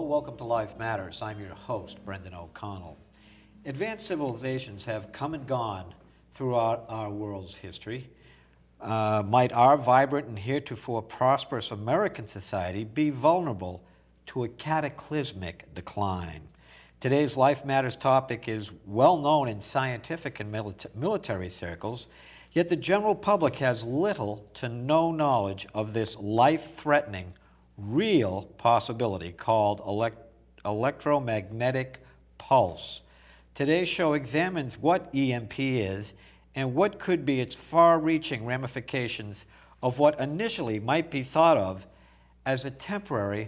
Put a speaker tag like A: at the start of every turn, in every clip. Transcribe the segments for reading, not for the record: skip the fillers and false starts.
A: welcome to Life Matters. I'm your host, Brendan O'Connell. Advanced civilizations have come and gone throughout our world's history. Might our vibrant and heretofore prosperous American society be vulnerable to a cataclysmic decline? Today's Life Matters topic is well known in scientific and military circles, yet the general public has little to no knowledge of this life-threatening, real possibility called electromagnetic pulse. Today's show examines what EMP is and what could be its far-reaching ramifications of what initially might be thought of as a temporary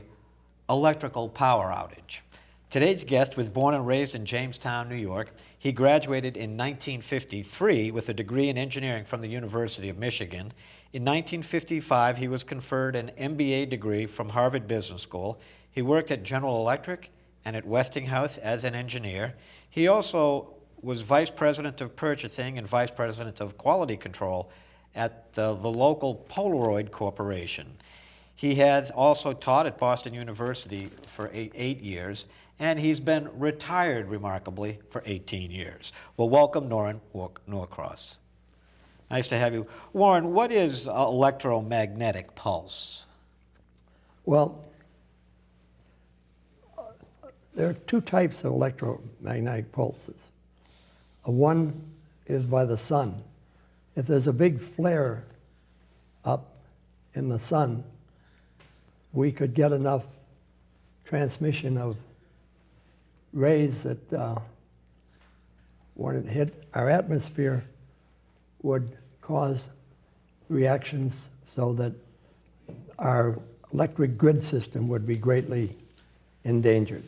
A: electrical power outage. Today's guest was born and raised in Jamestown, New York. He graduated in 1953 with a degree in engineering from the University of Michigan. In 1955, he was conferred an MBA degree from Harvard Business School. He worked at General Electric and at Westinghouse as an engineer. He also was vice president of purchasing and vice president of quality control at the local Polaroid Corporation. He has also taught at Boston University for eight years, and he's been retired, remarkably, for 18 years. Well, welcome, Norquist. Nice to have you. Warren, what is electromagnetic pulse?
B: Well, there are two types of electromagnetic pulses. One is by the sun. If there's a big flare up in the sun, we could get enough transmission of rays that when it hit our atmosphere would cause reactions so that our electric grid system would be greatly endangered.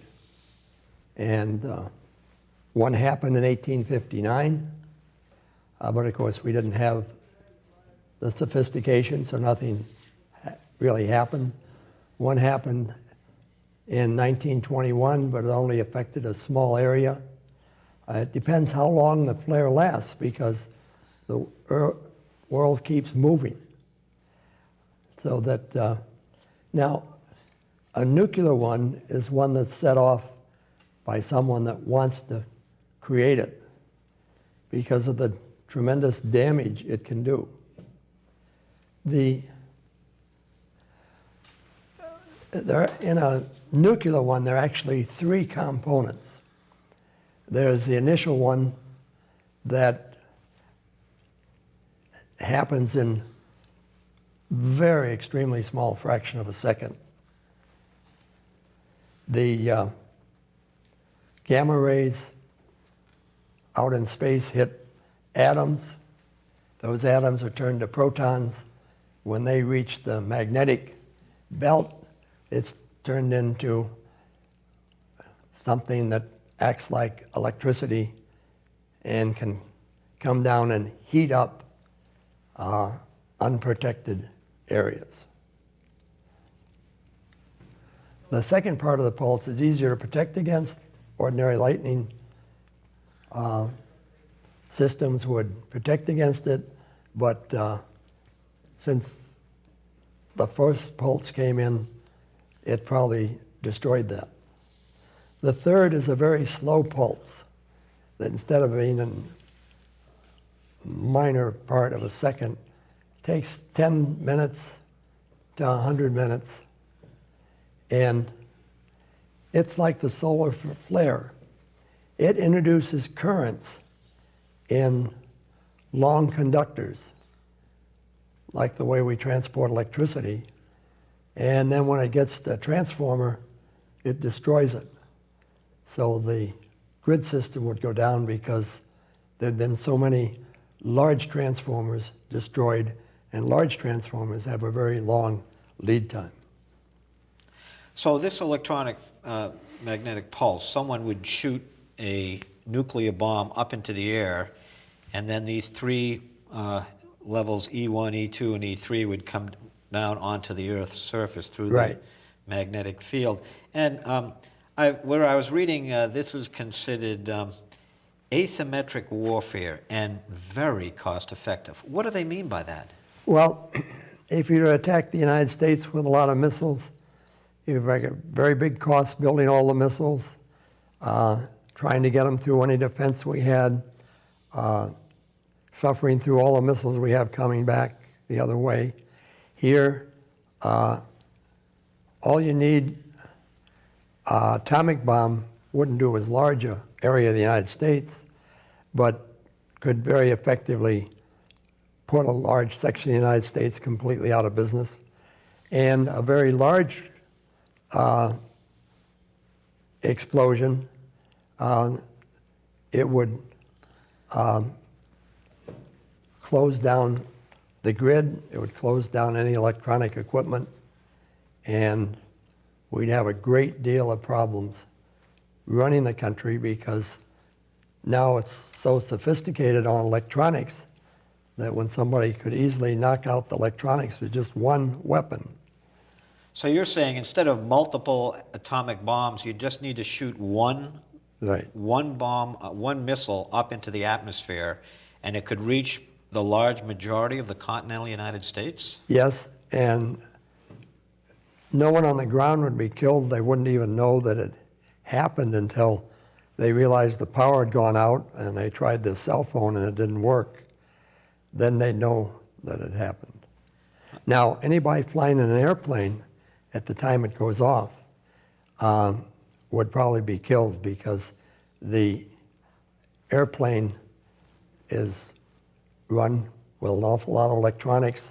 B: And one happened in 1859, but of course we didn't have the sophistication, so nothing really happened. One happened in 1921, but it only affected a small area. It depends how long the flare lasts, because the world keeps moving. So that now, a nuclear one is one that's set off by someone that wants to create it because of the tremendous damage it can do. In a nuclear one, there are actually three components. There's the initial one that happens in very extremely small fraction of a second. The gamma rays out in space hit atoms. Those atoms are turned to protons. When they reach the magnetic belt, it's turned into something that acts like electricity and can come down and heat up unprotected areas. The second part of the pulse is easier to protect against. Ordinary lightning systems would protect against it, but since the first pulse came in, it probably destroyed that. The third is a very slow pulse that instead of being a minor part of a second, takes 10 minutes to 100 minutes. And it's like the solar flare. It introduces currents in long conductors, like the way we transport electricity. And then when it gets to the transformer, it destroys it. So the grid system would go down because there'd been so many large transformers destroyed, and large transformers have a very long lead time.
A: So this magnetic pulse, someone would shoot a nuclear bomb up into the air, and then these three levels, E1, E2, and E3, would come down onto the Earth's surface through the magnetic field. And where I was reading, this was considered asymmetric warfare and very cost-effective. What do they mean by that?
B: Well, if you attack the United States with a lot of missiles, You've got a very big cost building all the missiles, trying to get them through any defense we had, suffering through all the missiles we have coming back the other way. Here, all you need, atomic bomb wouldn't do as large a area of the United States, but could very effectively put a large section of the United States completely out of business. And a very large explosion, it would close down the grid, it would close down any electronic equipment, and we'd have a great deal of problems running the country because now it's so sophisticated on electronics that when somebody could easily knock out the electronics with just one weapon.
A: So you're saying instead of multiple atomic bombs, you just need to shoot one bomb, one missile up into the atmosphere, and it could reach the large majority of the continental United States?
B: Yes, and no one on the ground would be killed. They wouldn't even know that it happened until they realized the power had gone out and they tried their cell phone and it didn't work. Then they'd know that it happened. Now, anybody flying in an airplane at the time it goes off would probably be killed because the airplane is run with an awful lot of electronics,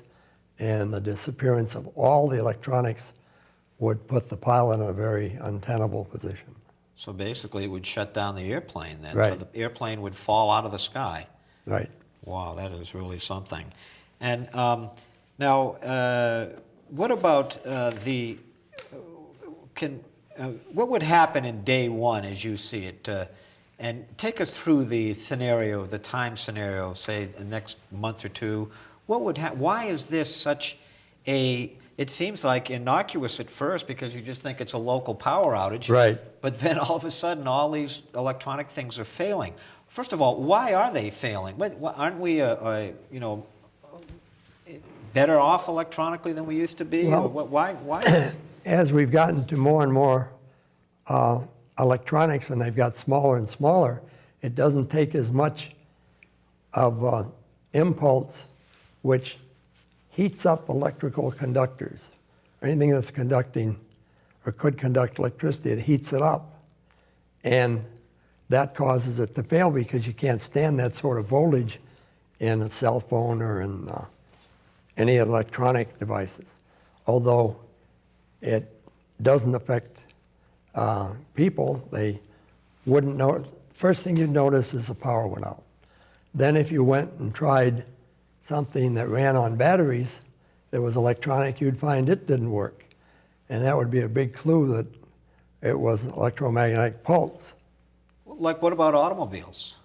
B: and the disappearance of all the electronics would put the pilot in a very untenable position.
A: So basically it would shut down the airplane then.
B: Right.
A: So the airplane would fall out of the sky.
B: Right.
A: Wow, that is really something. And now, what about what would happen in day one as you see it? And take us through the scenario, the time scenario, say the next month or two. What would why is this such a, it seems like innocuous at first because you just think it's a local power outage.
B: Right.
A: But then all of a sudden all these electronic things are failing. First of all, why are they failing? Aren't we, better off electronically than we used to be?
B: Well,
A: why?
B: As we've gotten to more and more electronics and they've got smaller and smaller, it doesn't take as much of impulse, which heats up electrical conductors. Anything that's conducting or could conduct electricity, it heats it up. And that causes it to fail because you can't stand that sort of voltage in a cell phone or in any electronic devices. Although it doesn't affect people, they wouldn't know. First thing you'd notice is the power went out. Then if you went and tried something that ran on batteries that was electronic, you'd find it didn't work. And that would be a big clue that it was an electromagnetic pulse.
A: Like what about automobiles?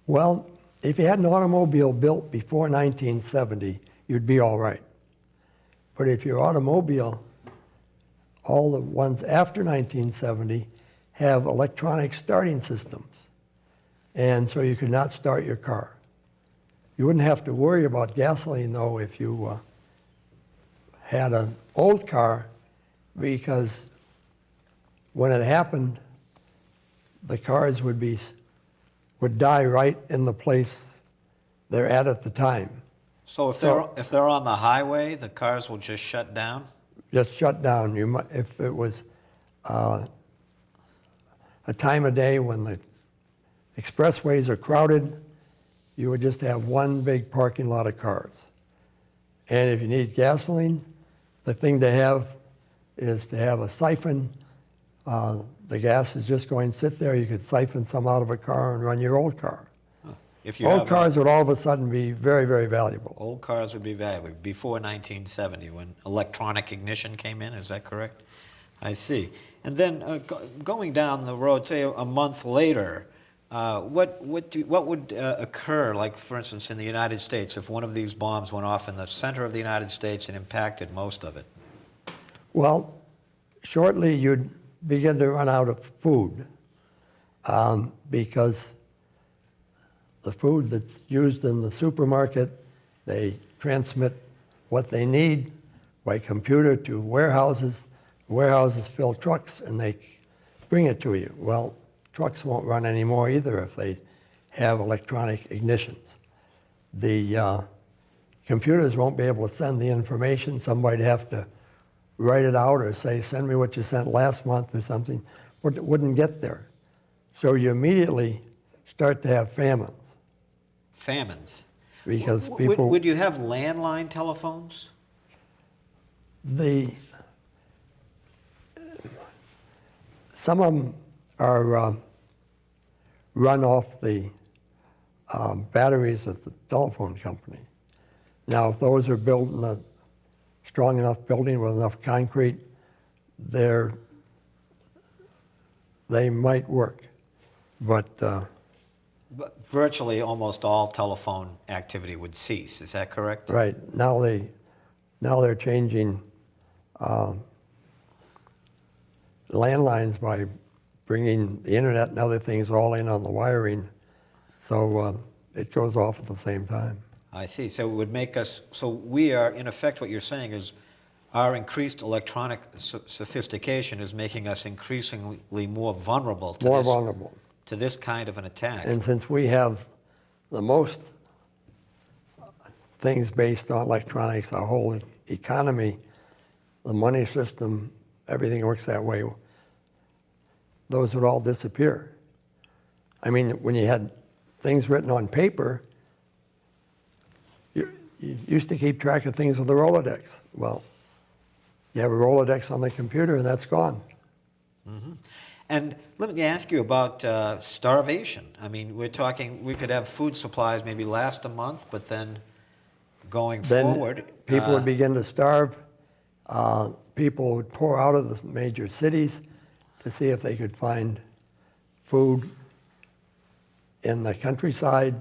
B: Well, if you had an automobile built before 1970, you'd be all right. But if your automobile, all the ones after 1970, have electronic starting systems. And so you could not start your car. You wouldn't have to worry about gasoline, though, if you had an old car, because when it happened, the cars would die right in the place they're at the time.
A: So if they're on the highway, the cars will just shut down?
B: Just shut down. If it was a time of day when the expressways are crowded, you would just have one big parking lot of cars. And if you need gasoline, the thing to have is to have a siphon. The gas is just going to sit there. You could siphon some out of a car and run your old car. Old cars would all of a sudden be very, very valuable.
A: Old cars would be valuable before 1970 when electronic ignition came in, is that correct? I see. And then going down the road, say a month later, what would occur, like for instance in the United States, if one of these bombs went off in the center of the United States and impacted most of it?
B: Well, shortly you'd begin to run out of food because the food that's used in the supermarket, they transmit what they need by computer to warehouses. Warehouses fill trucks and they bring it to you. Well, trucks won't run anymore either if they have electronic ignitions. The computers won't be able to send the information. Somebody'd have to write it out or say, send me what you sent last month or something. But it wouldn't get there. So you immediately start to have famines.
A: Famines.
B: Because people...
A: Would you have landline telephones?
B: Some of them are run off the batteries of the telephone company. Now, if those are built in a strong enough building with enough concrete, they might work. But
A: virtually almost all telephone activity would cease. Is that correct?
B: right now they're changing landlines by bringing the internet and other things all in on the wiring, so it goes off at the same time.
A: I see. So it would make us, so we are, in effect, what you're saying is our increased electronic sophistication is making us increasingly more vulnerable to this kind of an attack.
B: And since we have the most things based on electronics, our whole economy, the money system, everything works that way, those would all disappear. I mean, when you had things written on paper, you used to keep track of things with a Rolodex. Well, you have a Rolodex on the computer and that's gone.
A: Mm-hmm. And let me ask you about starvation. I mean, we're talking, we could have food supplies maybe last a month, but then going forward...
B: people would begin to starve. People would pour out of the major cities to see if they could find food in the countryside.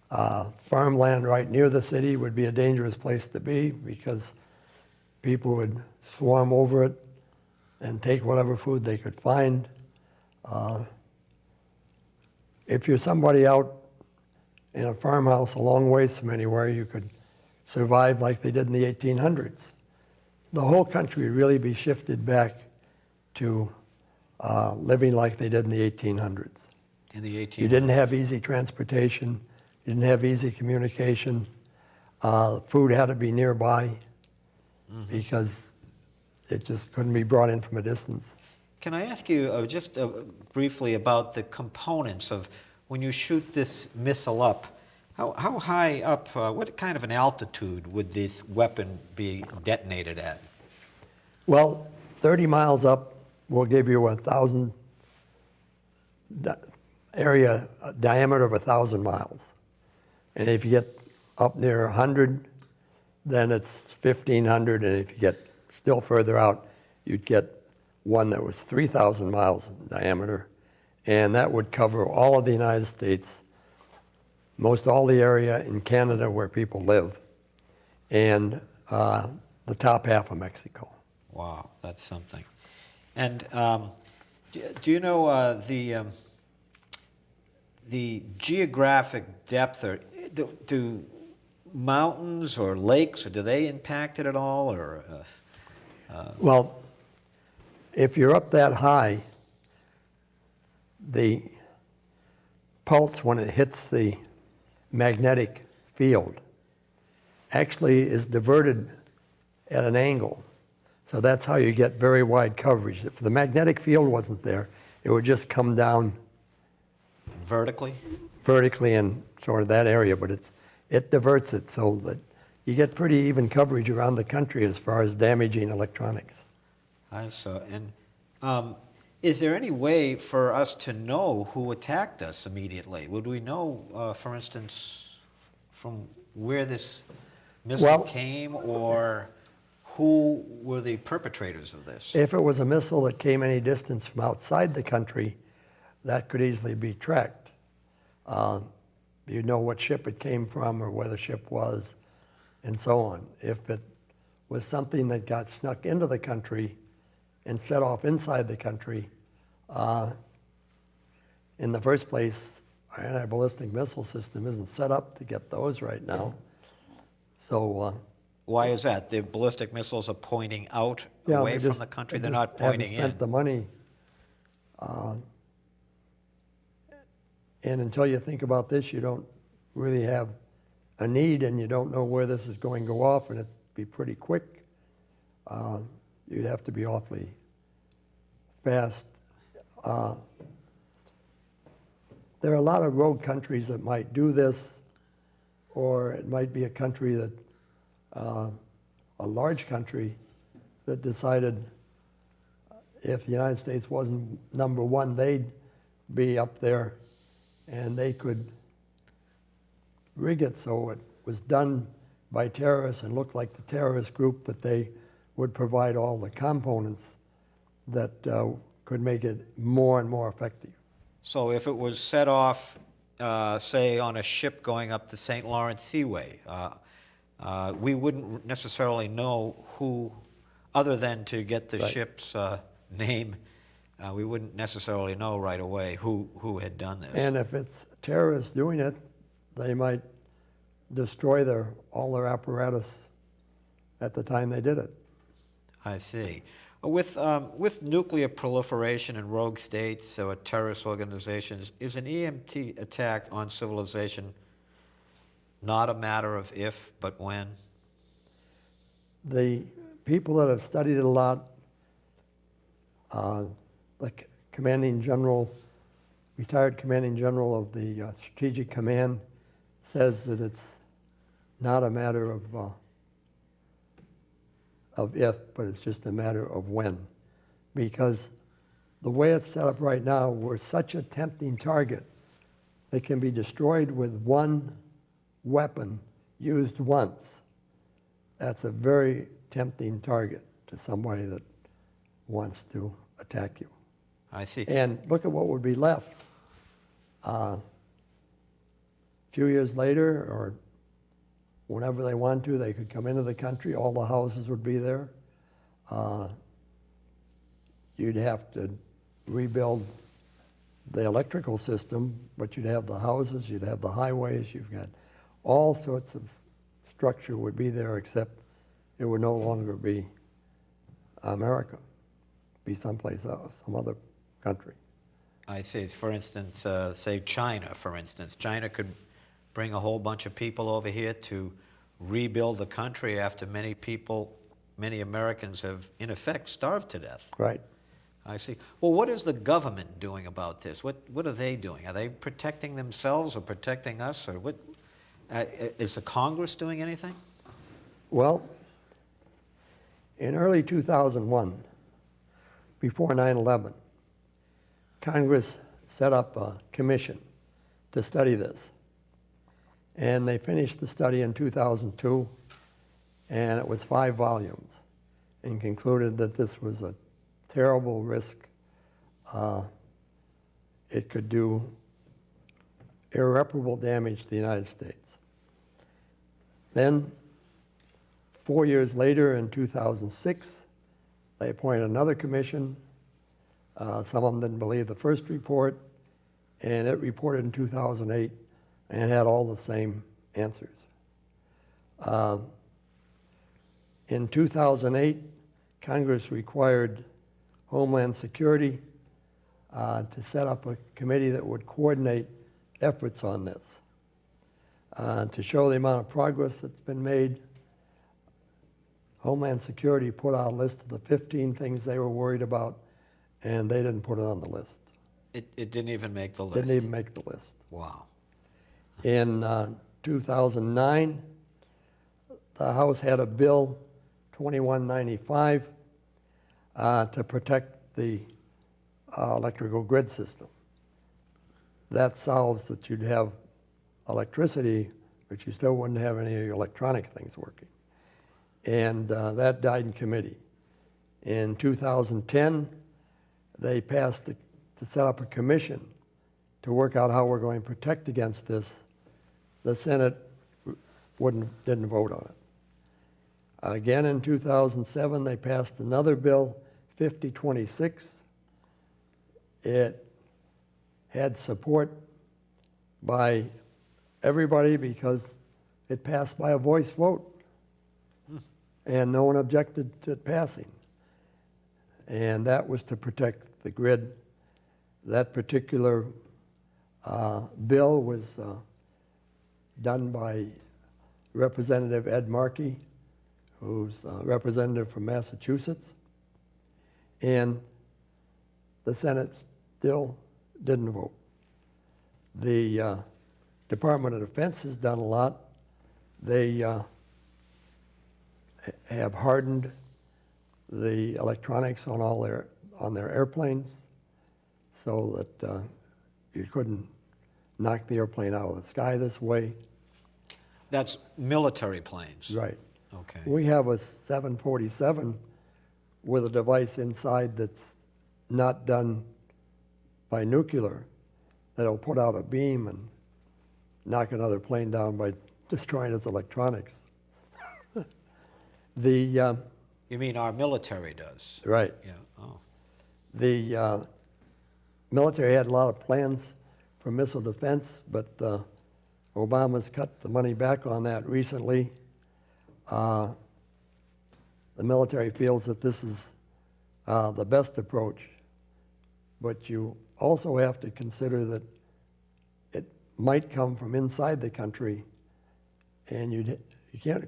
B: Farmland right near the city would be a dangerous place to be because people would swarm over it and take whatever food they could find. If you're somebody out in a farmhouse a long ways from anywhere, you could survive like they did in the 1800s. The whole country would really be shifted back to living like they did in the 1800s.
A: In the 1800s.
B: You didn't have easy transportation. You didn't have easy communication. Food had to be nearby because it just couldn't be brought in from a distance.
A: Can I ask you just briefly about the components of when you shoot this missile up? How high up, what kind of an altitude would this weapon be detonated at?
B: Well, 30 miles up will give you 1,000 area, a diameter of 1,000 miles. And if you get up near 100, then it's 1,500. And if you get still further out, you'd get one that was 3,000 miles in diameter. And that would cover all of the United States, most all the area in Canada where people live, and the top half of Mexico.
A: Wow, that's something. And do you know the geographic depth, or do mountains or lakes, or do they impact it at all? Or
B: well, if you're up that high, the pulse, when it hits the magnetic field, actually is diverted at an angle. So that's how you get very wide coverage. If the magnetic field wasn't there, it would just come down
A: vertically
B: in sort of that area, but it diverts it so that you get pretty even coverage around the country as far as damaging electronics.
A: I saw. And is there any way for us to know who attacked us immediately? Would we know, for instance, from where this missile came, or who were the perpetrators of this?
B: If it was a missile that came any distance from outside the country, that could easily be tracked. You'd know what ship it came from or where the ship was, and so on. If it was something that got snuck into the country and set off inside the country, in the first place, our anti-ballistic missile system isn't set up to get those right now. So
A: Why is that? The ballistic missiles are pointing out
B: Yeah,
A: away
B: they
A: from
B: just-
A: the country.
B: they
A: They're
B: just
A: not pointing
B: haven't spent
A: in.
B: the money. And until you think about this, you don't really have a need, and you don't know where this is going to go off, and it'd be pretty quick. You'd have to be awfully fast. There are a lot of rogue countries that might do this, or it might be a country that, a large country that decided if the United States wasn't number one, they'd be up there, and they could rig it so it was done by terrorists and looked like the terrorist group, but they would provide all the components that could make it more and more effective.
A: So if it was set off, say, on a ship going up the St. Lawrence Seaway, we wouldn't necessarily know who, other than to get the
B: Right.
A: ship's name, we wouldn't necessarily know right away who had done this.
B: And if it's terrorists doing it, they might destroy all their apparatus at the time they did it.
A: I see. With nuclear proliferation in rogue states or terrorist organizations, is an EMP attack on civilization not a matter of if, but when?
B: The people that have studied it a lot, like commanding general, retired commanding general of the Strategic Command, says that it's not a matter of if, but it's just a matter of when. Because the way it's set up right now, we're such a tempting target. It can be destroyed with one weapon used once. That's a very tempting target to somebody that wants to attack you.
A: I see.
B: And look at what would be left. A few years later, or whenever they want to, they could come into the country, all the houses would be there. You'd have to rebuild the electrical system, but you'd have the houses, you'd have the highways, you've got all sorts of structure would be there, except it would no longer be America, be someplace else, some other country.
A: I see. For instance, say China, for instance. China could bring a whole bunch of people over here to rebuild the country after many Americans have, in effect, starved to death.
B: Right.
A: I see. Well, what is the government doing about this? What are they doing? Are they protecting themselves or protecting us? Or what? Is the Congress doing anything?
B: Well, in early 2001, before 9/11, Congress set up a commission to study this. And they finished the study in 2002, and it was 5 volumes, and concluded that this was a terrible risk. It could do irreparable damage to the United States. Then, 4 years later, in 2006, they appointed another commission. Some of them didn't believe the first report, and it reported in 2008 and had all the same answers. In 2008, Congress required Homeland Security to set up a committee that would coordinate efforts on this. To show the amount of progress that's been made, Homeland Security put out a list of the 15 things they were worried about, and they didn't put it on the list.
A: It didn't even make the list.
B: Didn't even make the list.
A: Wow.
B: In 2009, the House had a bill, 2195, to protect the electrical grid system. That solves that you'd have electricity, but you still wouldn't have any of your electronic things working. And that died in committee. In 2010, they passed to set up a commission to work out how we're going to protect against this. The Senate didn't vote on it. Again, in 2007, they passed another bill, 5026. It had support by everybody because it passed by a voice vote. and no one objected to it passing. And that was to protect the grid. That particular bill was done by Representative Ed Markey, who's a representative from Massachusetts. And the Senate still didn't vote. The Department of Defense has done a lot. They have hardened the electronics on their airplanes so that you couldn't knock the airplane out of the sky this way.
A: That's military planes.
B: Right.
A: Okay.
B: We have a 747 with a device inside that's not done by nuclear that'll put out a beam and knock another plane down by destroying its electronics. The
A: You mean our military does?
B: right.
A: Yeah. Oh.
B: The military had a lot of plans for missile defense, but Obama's cut the money back on that recently. The military feels that this is the best approach, but you also have to consider that it might come from inside the country, and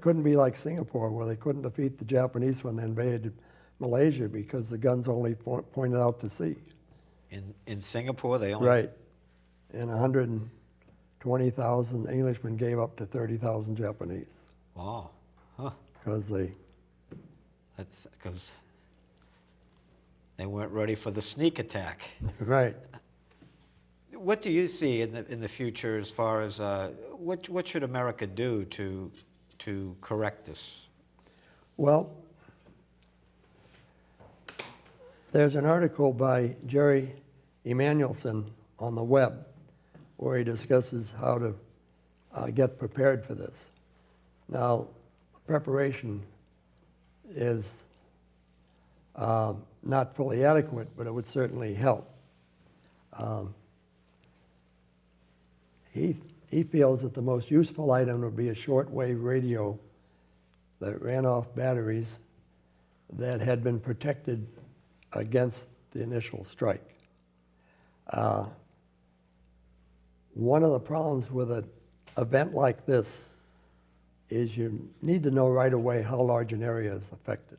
B: couldn't be like Singapore, where they couldn't defeat the Japanese when they invaded Malaysia because the guns only pointed out to sea.
A: In Singapore, they only...
B: Right. And 120,000 Englishmen gave up to 30,000 Japanese.
A: Wow. Huh.
B: Because
A: That's because they weren't ready for the sneak attack.
B: right.
A: What do you see in the future as far as what should America do to correct this?
B: Well, there's an article by Jerry Emanuelson on the web where he discusses how to get prepared for this. Now, preparation is not fully adequate, but it would certainly help. He feels that the most useful item would be a shortwave radio that ran off batteries that had been protected against the initial strike. One of the problems with an event like this is you need to know right away how large an area is affected.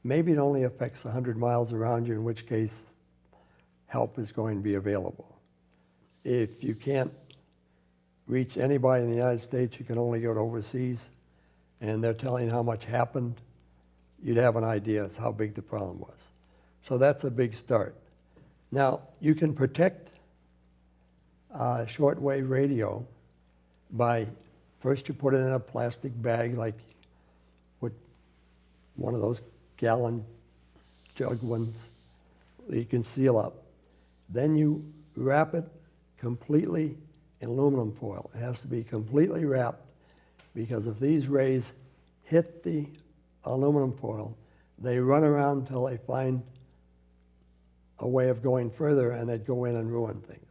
B: Maybe it only affects 100 miles around you, in which case help is going to be available. If you can't reach anybody in the United States, you can only go to overseas, and they're telling how much happened, you'd have an idea as how big the problem was. So that's a big start. Now, you can protect shortwave radio by, first you put it in a plastic bag, like what one of those gallon jug ones that you can seal up. Then you wrap it completely in aluminum foil. It has to be completely wrapped, because if these rays hit the aluminum foil, they run around until they find a way of going further, and they'd go in and ruin things.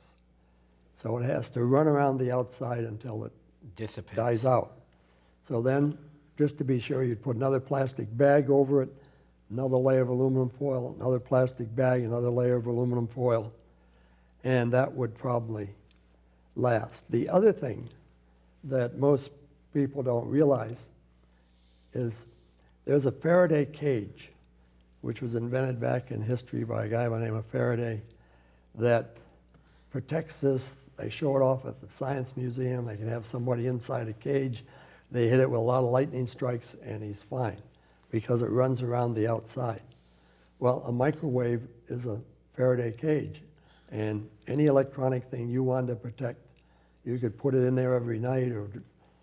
B: So it has to run around the outside until it
A: Dissipates.
B: dies out. So then, just to be sure, you'd put another plastic bag over it, another layer of aluminum foil, another plastic bag, another layer of aluminum foil, and that would probably last. The other thing that most people don't realize is there's a Faraday cage, which was invented back in history by a guy by the name of Faraday, that protects this. They show it off at the Science Museum. They can have somebody inside a cage. They hit it with a lot of lightning strikes, and he's fine, because it runs around the outside. Well, a microwave is a Faraday cage, and any electronic thing you wanted to protect, you could put it in there every night or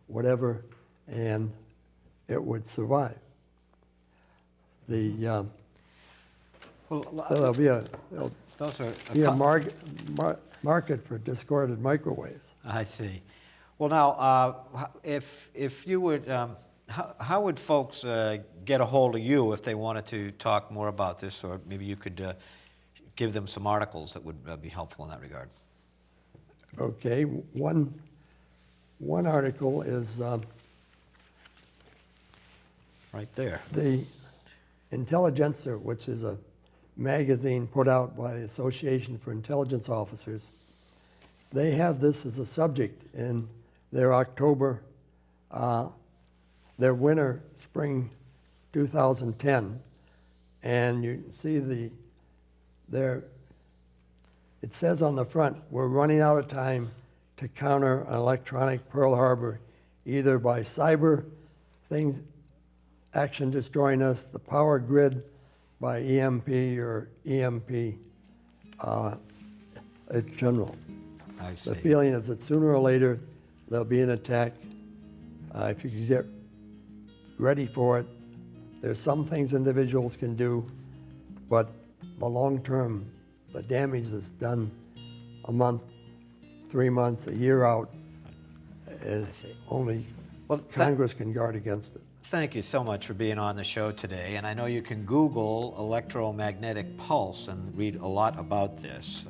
B: whatever, and it would survive. So there'll be a market for discarded microwaves.
A: I see. Well, now, if you would, how would folks get a hold of you if they wanted to talk more about this, or maybe you could give them some articles that would be helpful in that regard?
B: Okay, one article is
A: right there.
B: The Intelligencer, which is a magazine put out by the Association for Intelligence Officers, they have this as a subject in their October, their winter, spring 2010. And you see it says on the front, we're running out of time to counter an electronic Pearl Harbor, either by cyber things, action destroying us, the power grid by EMP or EMP in general.
A: I see.
B: The feeling is that sooner or later there'll be an attack. If you can get ready for it, there's some things individuals can do, but the long term, the damage that's done a month, 3 months, a year out, is only Congress can guard against it.
A: Thank you so much for being on the show today. And I know you can Google electromagnetic pulse and read a lot about this.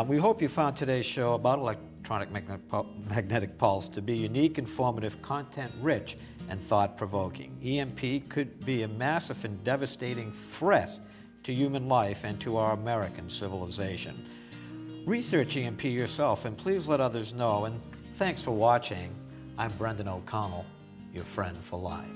A: We hope you found today's show about electronic magnetic pulse to be unique, informative, content-rich, and thought-provoking. EMP could be a massive and devastating threat to human life and to our American civilization. Research EMP yourself and please let others know. And thanks for watching. I'm Brendan O'Connell, your friend for life.